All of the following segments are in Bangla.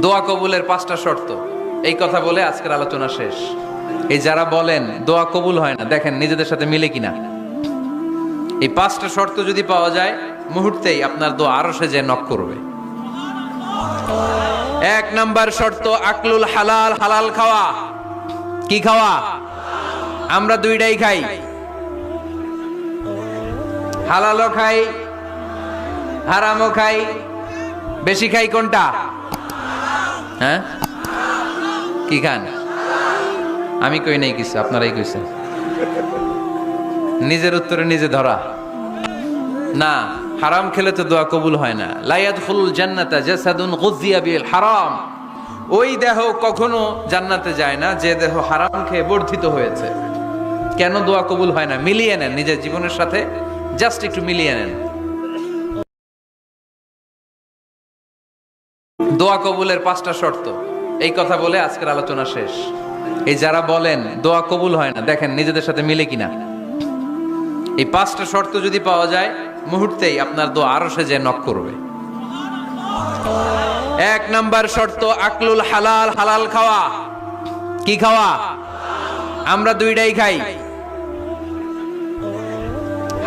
দোয়া কবুলের 5টা শর্ত, এই কথা বলে আজকের আলোচনা শেষ। এই যারা বলেন দোয়া কবুল হয় না, দেখেন নিজেদের সাথে মিলে কিনা। এই 5টা শর্ত যদি পাওয়া যায়, মুহূর্তেই আপনার দোয়া আরশে যে নক করবে। 1 নাম্বার শর্ত আকলুল হালাল, হালাল খাওয়া। কি খাওয়া? আমরা দুইটাই খাই, হালালও খাই হারামও খাই। বেশি খাই কোনটা? হ্যাঁ, কি খান? আমি কই নাই কিছু, আপনারাই কইছেন। নিজের উত্তরে নিজে ধরা না। হারাম খেলে তো দোয়া কবুল হয় না। লা ইয়াদখুলুল জান্নাতা জাসাদুন গুযিয়া বিল হারাম। ওই দেহ কখনো জান্নাতে যায় না যে দেহ হারাম খেয়ে বর্ধিত হয়েছে। কেন দোয়া কবুল হয় না? মিলিয়ে নেন নিজের জীবনের সাথে, জাস্ট একটু মিলিয়ে নেন। দোয়া কবুলের 5টা শর্ত, এই কথা বলে আজকের আলোচনা শেষ। এই যারা বলেন দোয়া কবুল হয় না, দেখেন নিজেদের সাথে মিলে কিনা। এই 5টা শর্ত যদি পাওয়া যায়, মুহূর্তেই আপনার দোয়া আরশে যে নক করবে। 1 নাম্বার শর্ত আকলুল হালাল, হালাল খাওয়া। কি খাওয়া? আমরা দুইটাই খাই,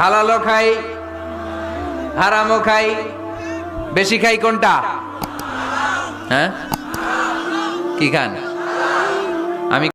হালালও খাই হারামও খাই। বেশি খাই কোনটা? হ্যাঁ, কি খান?